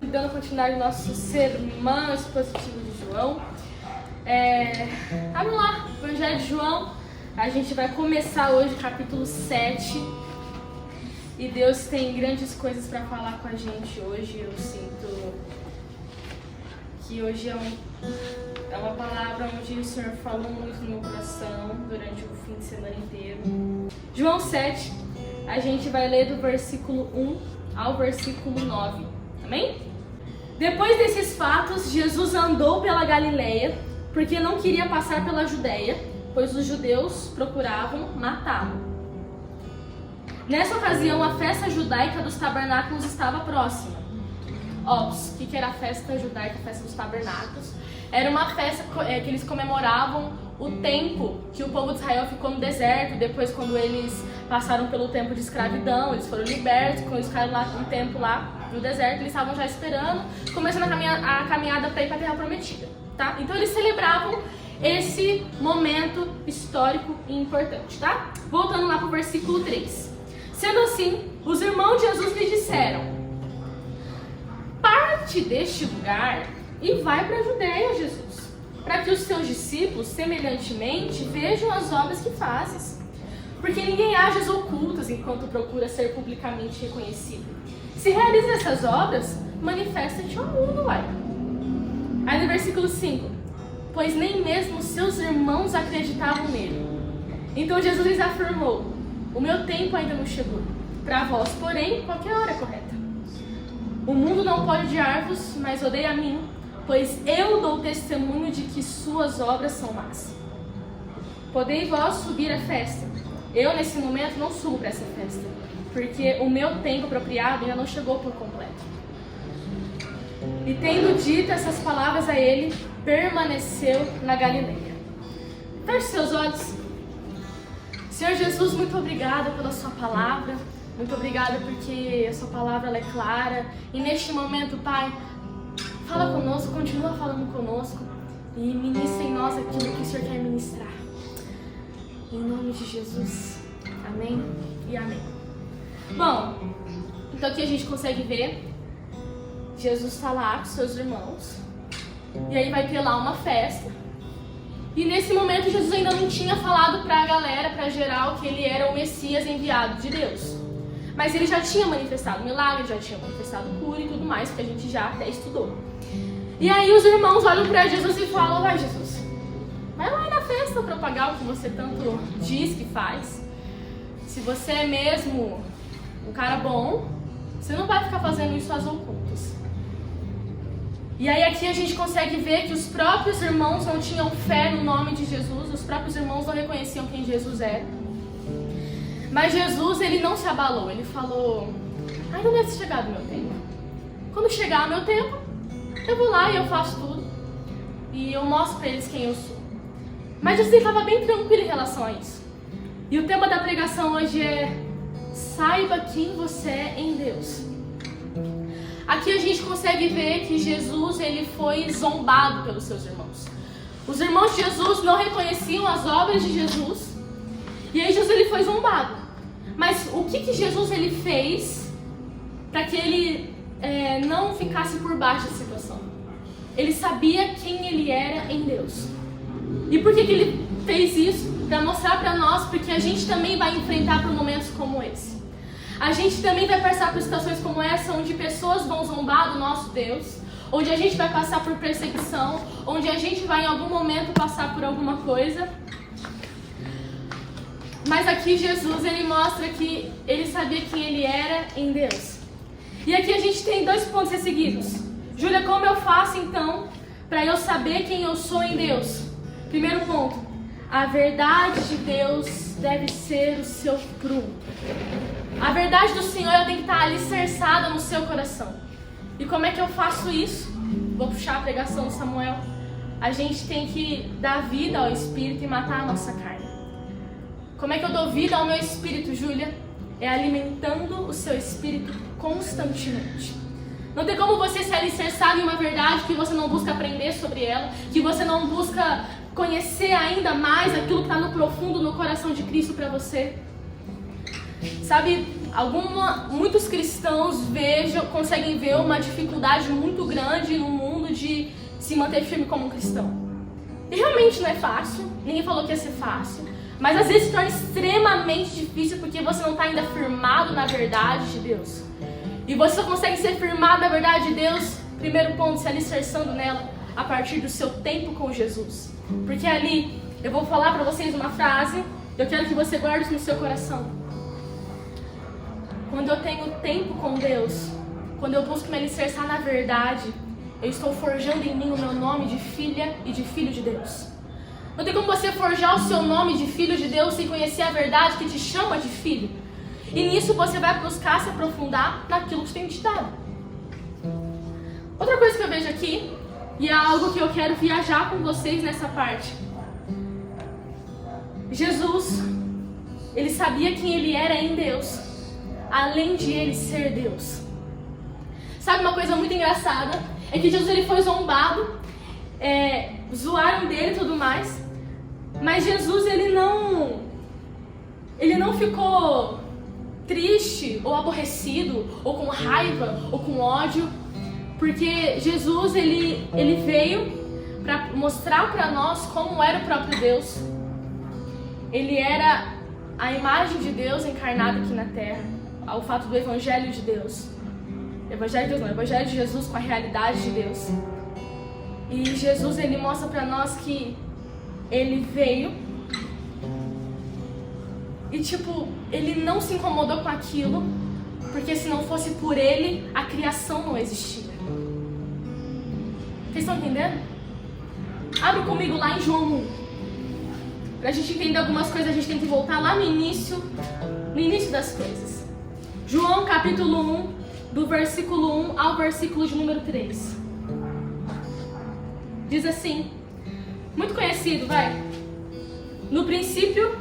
Dando continuidade ao nosso sermão expositivo de João. Vamos lá, Evangelho de João. A gente vai começar hoje o capítulo 7. E Deus tem grandes coisas para falar com a gente hoje. Eu sinto que hoje é uma palavra onde o Senhor falou muito no meu coração durante o fim de semana inteiro. João 7, a gente vai ler do versículo 1 ao versículo 9. Amém? Depois desses fatos, Jesus andou pela Galileia, porque não queria passar pela Judeia, pois os judeus procuravam matá-lo. Nessa ocasião, a festa judaica dos tabernáculos estava próxima. O que era a festa judaica, a festa dos tabernáculos? Era uma festa que eles comemoravam o tempo que o povo de Israel ficou no deserto, depois quando eles passaram pelo tempo de escravidão, eles foram libertos, quando eles ficaram lá um tempo lá no deserto, eles estavam já esperando, começando a caminhada para ir para a Terra Prometida, tá? Então eles celebravam esse momento histórico e importante, tá? Voltando lá para o versículo 3. Sendo assim, os irmãos de Jesus lhe disseram: parte deste lugar e vai para a Judeia, Jesus, para que os seus discípulos, semelhantemente, vejam as obras que fazes. Porque ninguém age às ocultas enquanto procura ser publicamente reconhecido. Se realiza essas obras, manifesta-te ao mundo, uai. Aí no versículo 5, pois nem mesmo seus irmãos acreditavam nele. Então Jesus lhes afirmou: o meu tempo ainda não chegou. Para vós, porém, qualquer hora é correta. O mundo não pode odiar-vos, mas odeia a mim, pois eu dou testemunho de que suas obras são más. Podei vós subir à festa. Eu, nesse momento, não subo para essa festa, porque o meu tempo apropriado ainda não chegou por completo. E tendo dito essas palavras a ele, permaneceu na Galileia. Feche seus olhos. Senhor Jesus, muito obrigada pela sua palavra. Muito obrigada porque a sua palavra ela é clara. E neste momento, Pai, fala conosco, continua falando conosco. E ministra em nós aquilo que o Senhor quer ministrar. Em nome de Jesus. Amém e amém. Bom, então aqui a gente consegue ver Jesus está lá com seus irmãos. E aí vai ter lá uma festa. E nesse momento Jesus ainda não tinha falado para a galera, para geral, que ele era o Messias enviado de Deus. Mas ele já tinha manifestado milagre, já tinha manifestado cura e tudo mais, que a gente já até estudou. E aí os irmãos olham para Jesus e falam: vai, Jesus, vai lá na festa propagar o que você tanto diz que faz. Se você é mesmo um cara bom, você não vai ficar fazendo isso às ocultas. E aí aqui a gente consegue ver que os próprios irmãos não tinham fé no nome de Jesus, os próprios irmãos não reconheciam quem Jesus era. Mas Jesus, ele não se abalou, ele falou: ainda não é chegado o meu tempo. Quando chegar o meu tempo, eu vou lá e eu faço tudo. E eu mostro para eles quem eu sou. Mas Jesus estava bem tranquilo em relação a isso. E o tema da pregação hoje é: saiba quem você é em Deus. Aqui a gente consegue ver que Jesus ele foi zombado pelos seus irmãos. Os irmãos de Jesus não reconheciam as obras de Jesus. E aí Jesus ele foi zombado. Mas o que Jesus ele fez para que ele não ficasse por baixo da situação? Ele sabia quem ele era em Deus. E por que ele fez isso? Para mostrar para nós, porque a gente também vai enfrentar por momentos como esse. A gente também vai passar por situações como essa, onde pessoas vão zombar do nosso Deus, onde a gente vai passar por perseguição, onde a gente vai em algum momento passar por alguma coisa. Mas aqui Jesus, ele mostra que ele sabia quem ele era em Deus. E aqui a gente tem 2 pontos a seguidos. Júlia, como eu faço então para eu saber quem eu sou em Deus? Primeiro ponto, a verdade de Deus deve ser o seu prumo. A verdade do Senhor tem que estar alicerçada no seu coração. E como é que eu faço isso? Vou puxar a pregação do Samuel. A gente tem que dar vida ao Espírito e matar a nossa carne. Como é que eu dou vida ao meu Espírito, Júlia? É alimentando o seu Espírito constantemente. Não tem como você ser alicerçado em uma verdade que você não busca aprender sobre ela, que você não busca conhecer ainda mais aquilo que está no profundo, no coração de Cristo para você. Sabe, muitos cristãos conseguem ver uma dificuldade muito grande no mundo de se manter firme como um cristão. E realmente não é fácil, ninguém falou que ia ser fácil, mas às vezes se torna extremamente difícil porque você não está ainda firmado na verdade de Deus. E você só consegue ser firmado na verdade de Deus, primeiro ponto, se alicerçando nela, a partir do seu tempo com Jesus. Porque ali, eu vou falar para vocês uma frase, eu quero que você guarde isso no seu coração. Quando eu tenho tempo com Deus, quando eu busco me alicerçar na verdade, eu estou forjando em mim o meu nome de filha e de filho de Deus. Não tem como você forjar o seu nome de filho de Deus sem conhecer a verdade que te chama de filho. E nisso você vai buscar se aprofundar naquilo que tem te dado. Outra coisa que eu vejo aqui, e é algo que eu quero viajar com vocês nessa parte. Jesus, ele sabia quem ele era em Deus, além de ele ser Deus. Sabe uma coisa muito engraçada? É que Jesus ele foi zombado, zoaram dele e tudo mais, mas Jesus ele não ficou triste ou aborrecido ou com raiva ou com ódio, porque Jesus ele veio para mostrar para nós como era o próprio Deus. Ele era a imagem de Deus encarnada aqui na terra, ao fato do Evangelho de Deus. Evangelho de Deus não, Evangelho de Jesus com a realidade de Deus. E Jesus ele mostra para nós que ele veio e ele não se incomodou com aquilo, porque se não fosse por ele, a criação não existia. Vocês estão entendendo? Abre comigo lá em João 1. Pra gente entender algumas coisas, a gente tem que voltar lá no início das coisas. João capítulo 1, do versículo 1 ao versículo de número 3. Diz assim, muito conhecido, vai. No princípio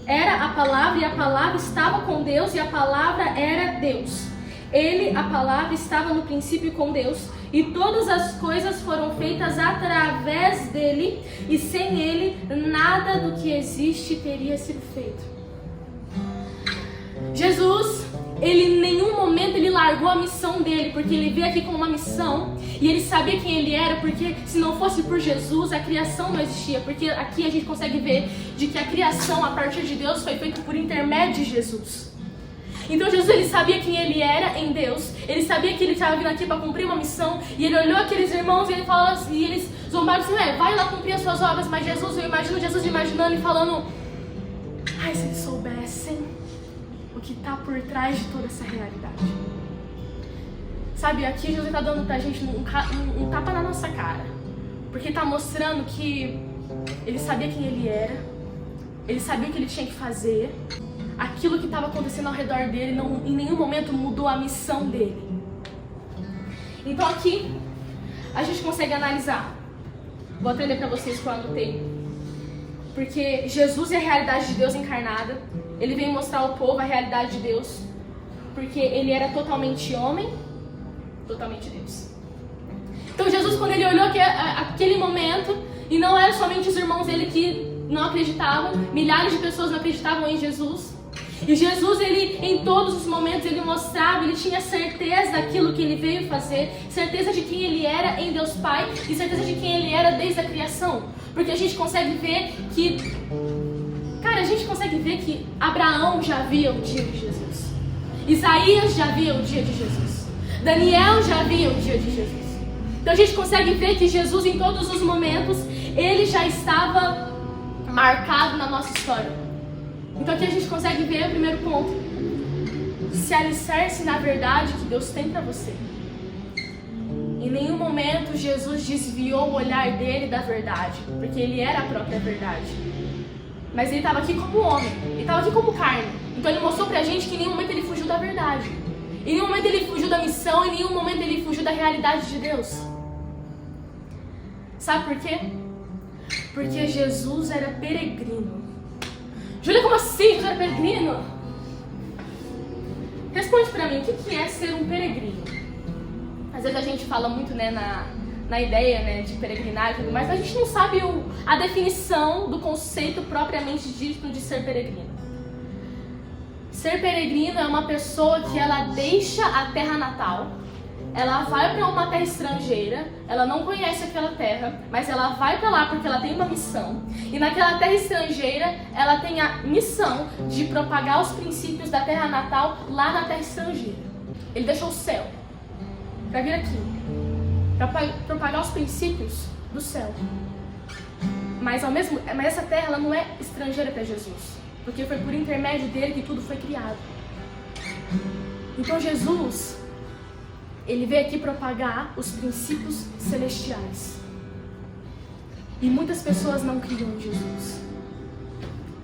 era a palavra, e a palavra estava com Deus, e a palavra era Deus. Ele, a palavra, estava no princípio com Deus, e todas as coisas foram feitas através dele, e sem ele, nada do que existe teria sido feito. Jesus, ele em nenhum momento ele largou a missão dele, porque ele veio aqui com uma missão, e ele sabia quem ele era, porque se não fosse por Jesus, a criação não existia, porque aqui a gente consegue ver de que a criação, a partir de Deus, foi feita por intermédio de Jesus. Então Jesus ele sabia quem ele era em Deus, ele sabia que ele estava vindo aqui para cumprir uma missão, e ele olhou aqueles irmãos e ele falou assim, e eles zombaram assim, vai lá cumprir as suas obras, mas Jesus, eu imagino Jesus imaginando e falando, ai, se eles soubessem o que está por trás de toda essa realidade. Sabe, aqui Jesus está dando pra gente um tapa na nossa cara, porque está mostrando que ele sabia quem ele era, ele sabia o que ele tinha que fazer. Aquilo que estava acontecendo ao redor dele não, em nenhum momento mudou a missão dele. Então aqui a gente consegue analisar. Vou até ler para vocês que eu anotei. Porque Jesus é a realidade de Deus encarnada. Ele veio mostrar ao povo a realidade de Deus. Porque ele era totalmente homem, totalmente Deus. Então Jesus, quando ele olhou aquele momento, e não eram somente os irmãos dele que não acreditavam, milhares de pessoas não acreditavam em Jesus. E Jesus, ele, em todos os momentos, ele mostrava, ele tinha certeza daquilo que ele veio fazer, certeza de quem ele era em Deus Pai e certeza de quem ele era desde a criação. Porque a gente consegue ver que, Abraão já via o dia de Jesus. Isaías já via o dia de Jesus. Daniel já via o dia de Jesus. Então a gente consegue ver que Jesus, em todos os momentos, ele já estava marcado na nossa história. Então aqui a gente consegue ver o primeiro ponto. Se alicerce na verdade que Deus tem para você. Em nenhum momento Jesus desviou o olhar dele da verdade, porque ele era a própria verdade. Mas ele estava aqui como homem, ele estava aqui como carne. Então ele mostrou pra gente que em nenhum momento ele fugiu da verdade. Em nenhum momento ele fugiu da missão, em nenhum momento ele fugiu da realidade de Deus. Sabe por quê? Porque Jesus era peregrino. Júlia, como assim? Jesus era peregrino? Responde pra mim, o que é ser um peregrino? Às vezes a gente fala muito, né, na ideia, né, de peregrinar e tudo mais, mas a gente não sabe a definição do conceito propriamente dito de ser peregrino. Ser peregrino é uma pessoa que ela deixa a terra natal, ela vai para uma terra estrangeira, ela não conhece aquela terra, mas ela vai para lá porque ela tem uma missão. E naquela terra estrangeira, ela tem a missão de propagar os princípios da terra natal lá na terra estrangeira. Ele deixou o céu para vir aqui, para propagar os princípios do céu. Mas essa terra ela não é estrangeira para Jesus, porque foi por intermédio dele que tudo foi criado. Então Jesus, ele veio aqui propagar os princípios celestiais. E muitas pessoas não criam em Jesus.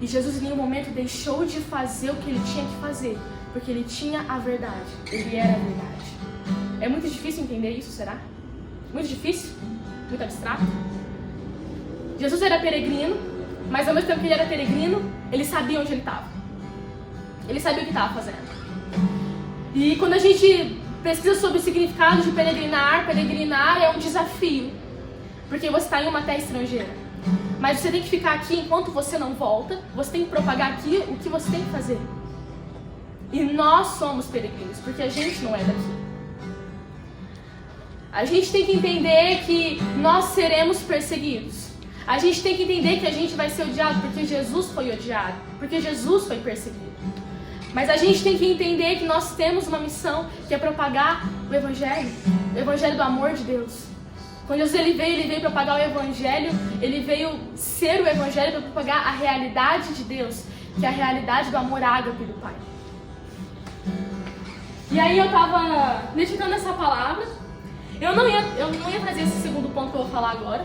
E Jesus, em nenhum momento, deixou de fazer o que ele tinha que fazer, porque ele tinha a verdade. Ele era a verdade. É muito difícil entender isso, será? Muito difícil? Muito abstrato? Jesus era peregrino, mas ao mesmo tempo que ele era peregrino, ele sabia onde ele estava. Ele sabia o que estava fazendo. E quando a gente pesquisa sobre o significado de peregrinar é um desafio, porque você está em uma terra estrangeira. Mas você tem que ficar aqui enquanto você não volta, você tem que propagar aqui o que você tem que fazer. E nós somos peregrinos, porque a gente não é daqui. A gente tem que entender que nós seremos perseguidos. A gente tem que entender que a gente vai ser odiado porque Jesus foi odiado, porque Jesus foi perseguido. Mas a gente tem que entender que nós temos uma missão que é propagar o Evangelho do amor de Deus. Quando Jesus ele veio propagar o Evangelho, ele veio ser o Evangelho para propagar a realidade de Deus, que é a realidade do amor ágape do Pai. E aí eu estava meditando essa palavra. Eu não ia trazer esse segundo ponto que eu vou falar agora.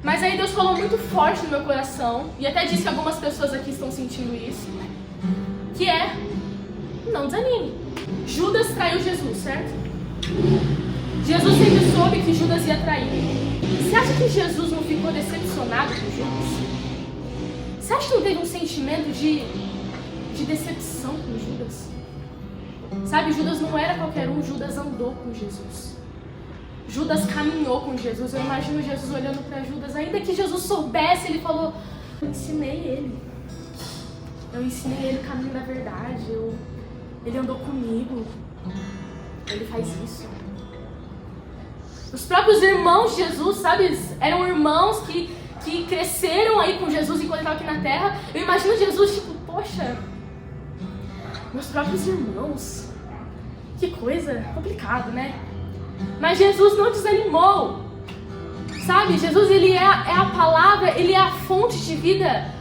Mas aí Deus falou muito forte no meu coração, e até disse que algumas pessoas aqui estão sentindo isso, que é, não desanime. Judas traiu Jesus, certo? Jesus sempre soube que Judas ia trair. Você acha que Jesus não ficou decepcionado com Judas? Você acha que não teve um sentimento de decepção com Judas? Sabe, Judas não era qualquer um, Judas andou com Jesus. Judas caminhou com Jesus. Eu imagino Jesus olhando para Judas, ainda que Jesus soubesse, ele falou, eu ensinei ele o caminho da verdade, ele andou comigo, ele faz isso. Os próprios irmãos de Jesus, sabe, eram irmãos que cresceram aí com Jesus enquanto ele estava aqui na terra. Eu imagino Jesus tipo, poxa, meus próprios irmãos, que coisa complicada, né? Mas Jesus não desanimou, sabe? Jesus, ele é a palavra, ele é a fonte de vida